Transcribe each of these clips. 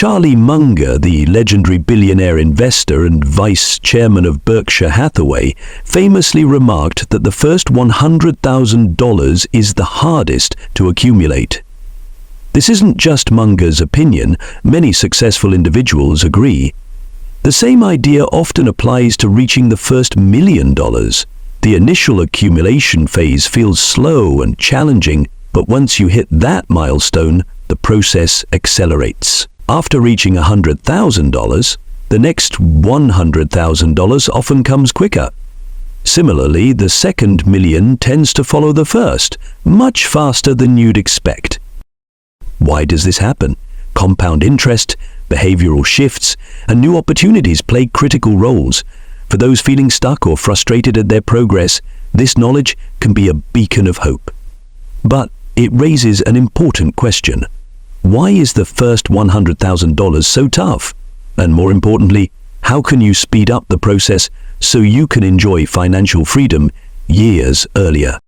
Charlie Munger, the legendary billionaire investor and vice chairman of Berkshire Hathaway, famously remarked that the first $100,000 is the hardest to accumulate. This isn't just Munger's opinion, many successful individuals agree. The same idea often applies to reaching the first $1 million. The initial accumulation phase feels slow and challenging, but once you hit that milestone, the process accelerates. After reaching $100,000, the next $100,000 often comes quicker. Similarly, the second million tends to follow the first, much faster than you'd expect. Why does this happen? Compound interest, behavioral shifts, and new opportunities play critical roles. For those feeling stuck or frustrated at their progress, this knowledge can be a beacon of hope. But it raises an important question. Why is the first $100,000 so tough? And more importantly, how can you speed up the process so you can enjoy financial freedom years earlier?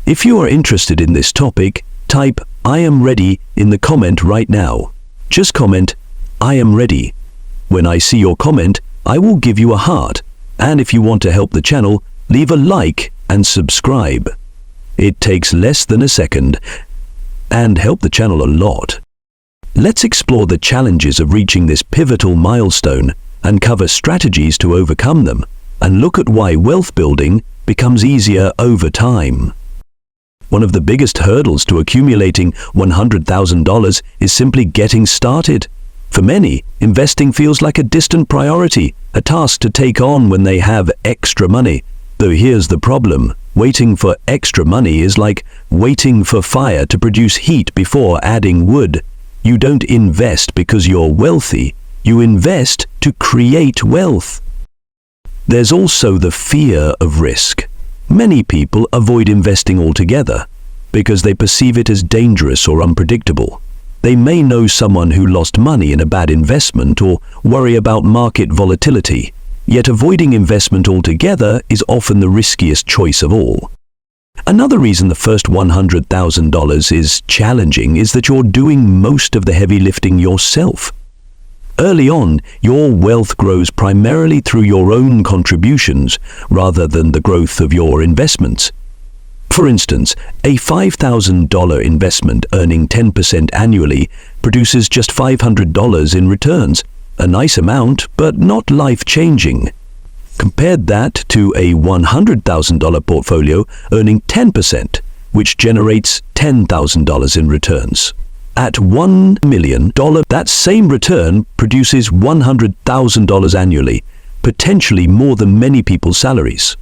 If you are interested in this topic, type "I am ready" in the comment right now. Just comment "I am ready." When I see your comment, I will give you a heart. And if you want to help the channel, leave a like and subscribe. It takes less than a second and help the channel a lot. Let's explore the challenges of reaching this pivotal milestone and cover strategies to overcome them, and look at why wealth building becomes easier over time. One of the biggest hurdles to accumulating $100,000 is simply getting started. For many, investing feels like a distant priority, a task to take on when they have extra money. Though here's the problem. Waiting for extra money is like waiting for fire to produce heat before adding wood. You don't invest because you're wealthy. You invest to create wealth. There's also the fear of risk. Many people avoid investing altogether because they perceive it as dangerous or unpredictable. They may know someone who lost money in a bad investment or worry about market volatility. Yet avoiding investment altogether is often the riskiest choice of all. Another reason the first $100,000 is challenging is that you're doing most of the heavy lifting yourself. Early on, your wealth grows primarily through your own contributions rather than the growth of your investments. For instance, a $5,000 investment earning 10% annually produces just $500 in returns. A nice amount, but not life-changing. Compare that to a $100,000 portfolio earning 10%, which generates $10,000 in returns. At $1 million, that same return produces $100,000 annually, potentially more than many people's salaries.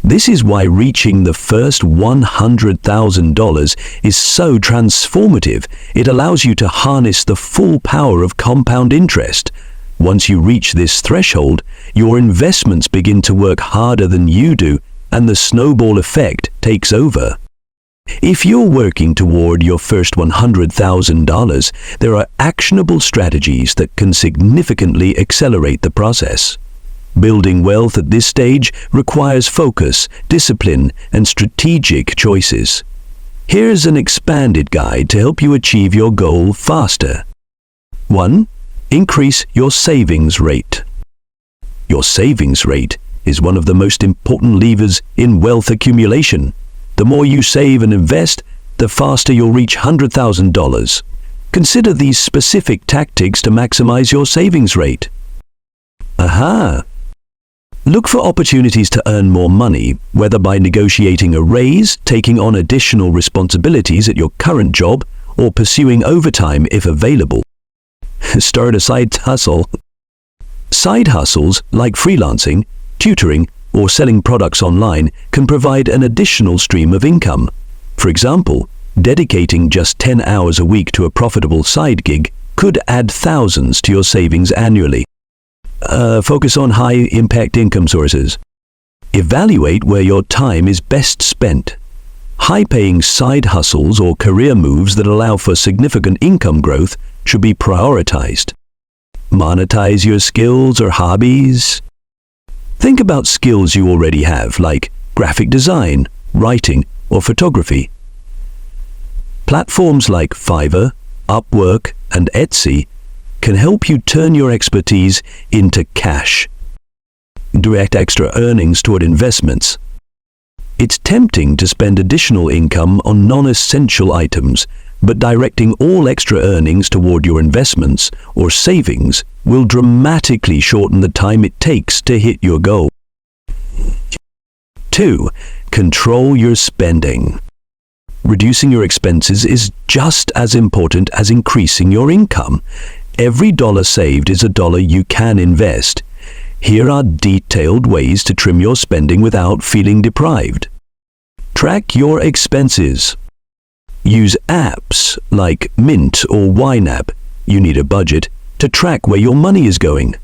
This is why reaching the first $100,000 is so transformative. It allows you to harness the full power of compound interest. Once you reach this threshold, your investments begin to work harder than you do, and the snowball effect takes over. If you're working toward your first $100,000, there are actionable strategies that can significantly accelerate the process. Building wealth at this stage requires focus, discipline, and strategic choices. Here's an expanded guide to help you achieve your goal faster. 1. Increase your savings rate. Your savings rate is one of the most important levers in wealth accumulation. The more you save and invest, the faster you'll reach $100,000. Consider these specific tactics to maximize your savings rate. Aha! Look for opportunities to earn more money, whether by negotiating a raise, taking on additional responsibilities at your current job, or pursuing overtime if available. Start a side hustle. Side hustles like freelancing, tutoring, or selling products online can provide an additional stream of income. For example, dedicating just 10 hours a week to a profitable side gig could add thousands to your savings annually. Focus on high-impact income sources. Evaluate where your time is best spent. High-paying side hustles or career moves that allow for significant income growth should be prioritized. Monetize your skills or hobbies. Think about skills you already have, like graphic design, writing, or photography. Platforms like Fiverr, Upwork, and Etsy can help you turn your expertise into cash. Direct extra earnings toward investments. It's tempting to spend additional income on non-essential items, but directing all extra earnings toward your investments or savings will dramatically shorten the time it takes to hit your goal. 2. Control your spending. Reducing your expenses is just as important as increasing your income. Every dollar saved is a dollar you can invest. Here are detailed ways to trim your spending without feeling deprived. Track your expenses. Use apps like Mint or YNAB, you need a budget, to track where your money is going.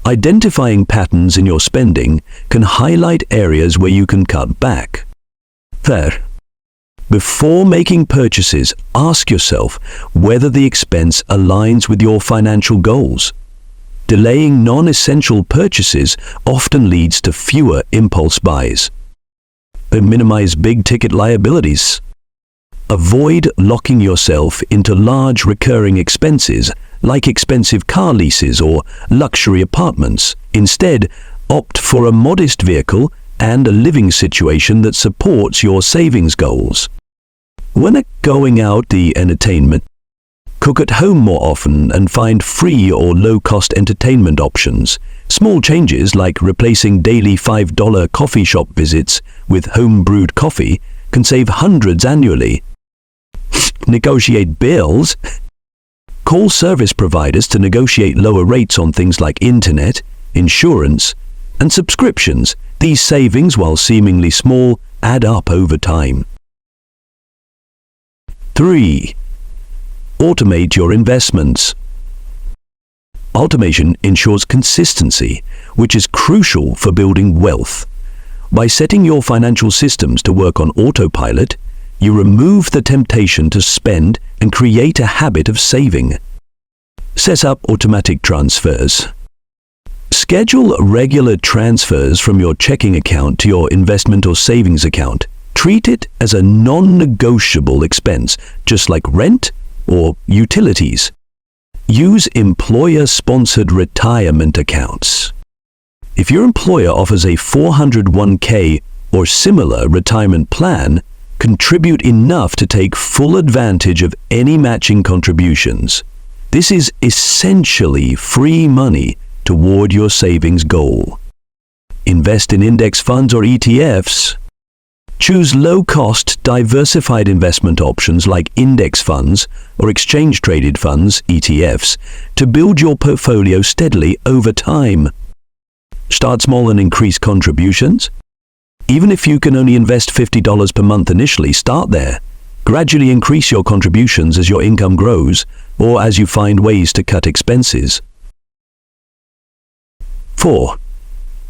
Identifying patterns in your spending can highlight areas where you can cut back. Third, before making purchases, ask yourself whether the expense aligns with your financial goals. Delaying non-essential purchases often leads to fewer impulse buys. Minimize big-ticket liabilities. Avoid locking yourself into large recurring expenses like expensive car leases or luxury apartments. Instead, opt for a modest vehicle and a living situation that supports your savings goals. When going out the entertainment, cook at home more often and find free or low-cost entertainment options. Small changes like replacing daily $5 coffee shop visits with home-brewed coffee can save hundreds annually. Negotiate bills. Call service providers to negotiate lower rates on things like internet, insurance, and subscriptions. These savings, while seemingly small, add up over time. 3. Automate your investments. Automation ensures consistency, which is crucial for building wealth. By setting your financial systems to work on autopilot, you remove the temptation to spend and create a habit of saving. Set up automatic transfers. Schedule regular transfers from your checking account to your investment or savings account. Treat it as a non-negotiable expense, just like rent or utilities. Use employer-sponsored retirement accounts. If your employer offers a 401k or similar retirement plan, contribute enough to take full advantage of any matching contributions. This is essentially free money toward your savings goal. Invest in index funds or ETFs. Choose low-cost, diversified investment options like index funds or exchange-traded funds, ETFs, to build your portfolio steadily over time. Start small and increase contributions. Even if you can only invest $50 per month initially, start there. Gradually increase your contributions as your income grows or as you find ways to cut expenses. 4.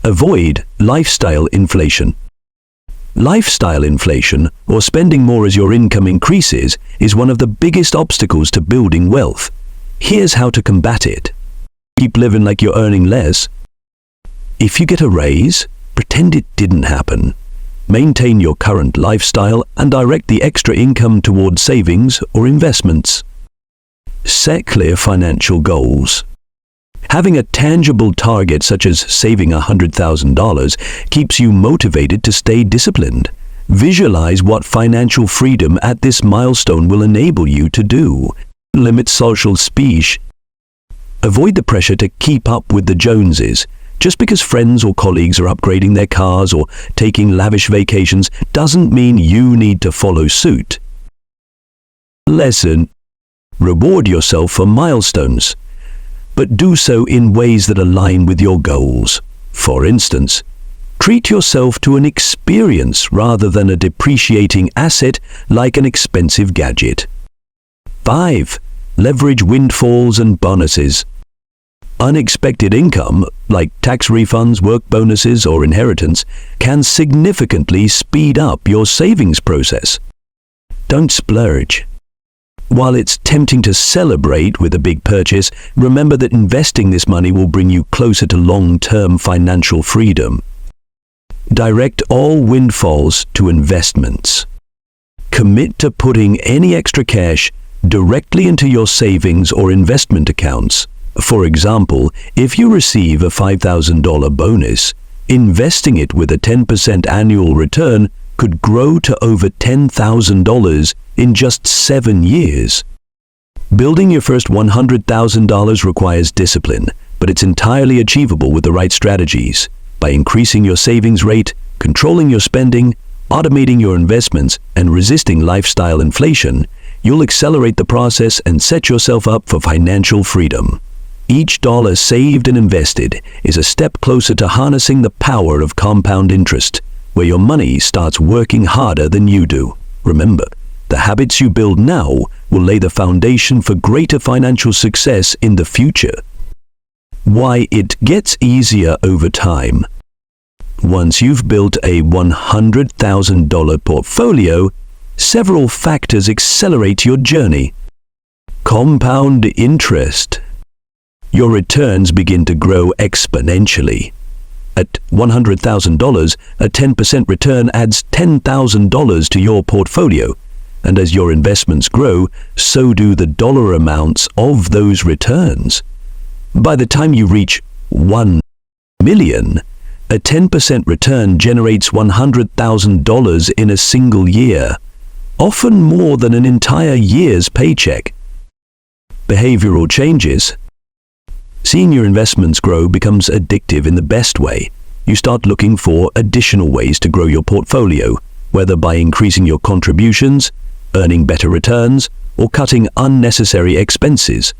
Avoid lifestyle inflation. Lifestyle inflation, or spending more as your income increases, is one of the biggest obstacles to building wealth. Here's how to combat it. Keep living like you're earning less. If you get a raise, pretend it didn't happen. Maintain your current lifestyle and direct the extra income toward savings or investments. Set clear financial goals. Having a tangible target such as saving $100,000 keeps you motivated to stay disciplined. Visualize what financial freedom at this milestone will enable you to do. Limit social speech. Avoid the pressure to keep up with the Joneses. Just because friends or colleagues are upgrading their cars or taking lavish vacations doesn't mean you need to follow suit. Lesson: reward yourself for milestones, but do so in ways that align with your goals. For instance, treat yourself to an experience rather than a depreciating asset like an expensive gadget. 5. Leverage windfalls and bonuses. Unexpected income, like tax refunds, work bonuses, or inheritance, can significantly speed up your savings process. Don't splurge. While it's tempting to celebrate with a big purchase, remember that investing this money will bring you closer to long-term financial freedom. Direct all windfalls to investments. Commit to putting any extra cash directly into your savings or investment accounts. For example, if you receive a $5,000 bonus, investing it with a 10% annual return could grow to over $10,000 in just 7 years. Building your first $100,000 requires discipline, but it's entirely achievable with the right strategies. By increasing your savings rate, controlling your spending, automating your investments, and resisting lifestyle inflation, you'll accelerate the process and set yourself up for financial freedom. Each dollar saved and invested is a step closer to harnessing the power of compound interest, where your money starts working harder than you do. Remember, the habits you build now will lay the foundation for greater financial success in the future. Why it gets easier over time. Once you've built a $100,000 portfolio, several factors accelerate your journey. Compound interest. Your returns begin to grow exponentially. At $100,000, a 10% return adds $10,000 to your portfolio, and as your investments grow, so do the dollar amounts of those returns. By the time you reach $1 million, a 10% return generates $100,000 in a single year, often more than an entire year's paycheck. Behavioral changes. Seeing your investments grow becomes addictive in the best way. You start looking for additional ways to grow your portfolio, whether by increasing your contributions, earning better returns, or cutting unnecessary expenses.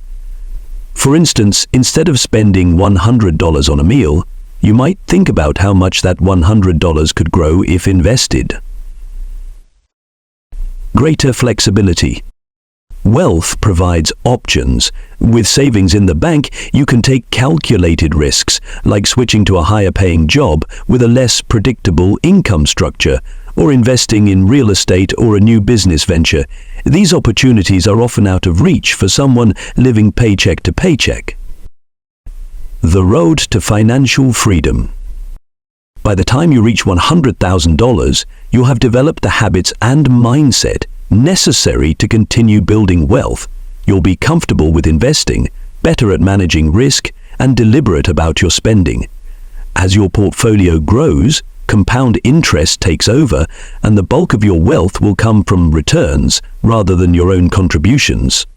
For instance, instead of spending $100 on a meal, you might think about how much that $100 could grow if invested. Greater flexibility. Wealth provides options. With savings in the bank, you can take calculated risks, like switching to a higher-paying job with a less predictable income structure, or investing in real estate or a new business venture. These opportunities are often out of reach for someone living paycheck to paycheck. The road to financial freedom. By the time you reach $100,000, you'll have developed the habits and mindset necessary to continue building wealth. You'll be comfortable with investing, better at managing risk, and deliberate about your spending. As your portfolio grows, compound interest takes over, and the bulk of your wealth will come from returns rather than your own contributions.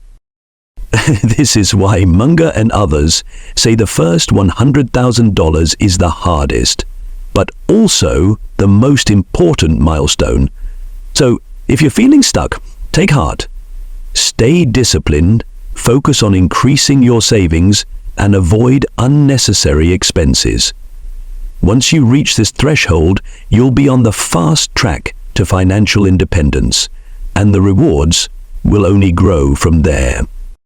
This is why Munger and others say the first $100,000 is the hardest, but also the most important milestone. So, if you're feeling stuck, take heart. Stay disciplined, focus on increasing your savings, and avoid unnecessary expenses. Once you reach this threshold, you'll be on the fast track to financial independence, and the rewards will only grow from there.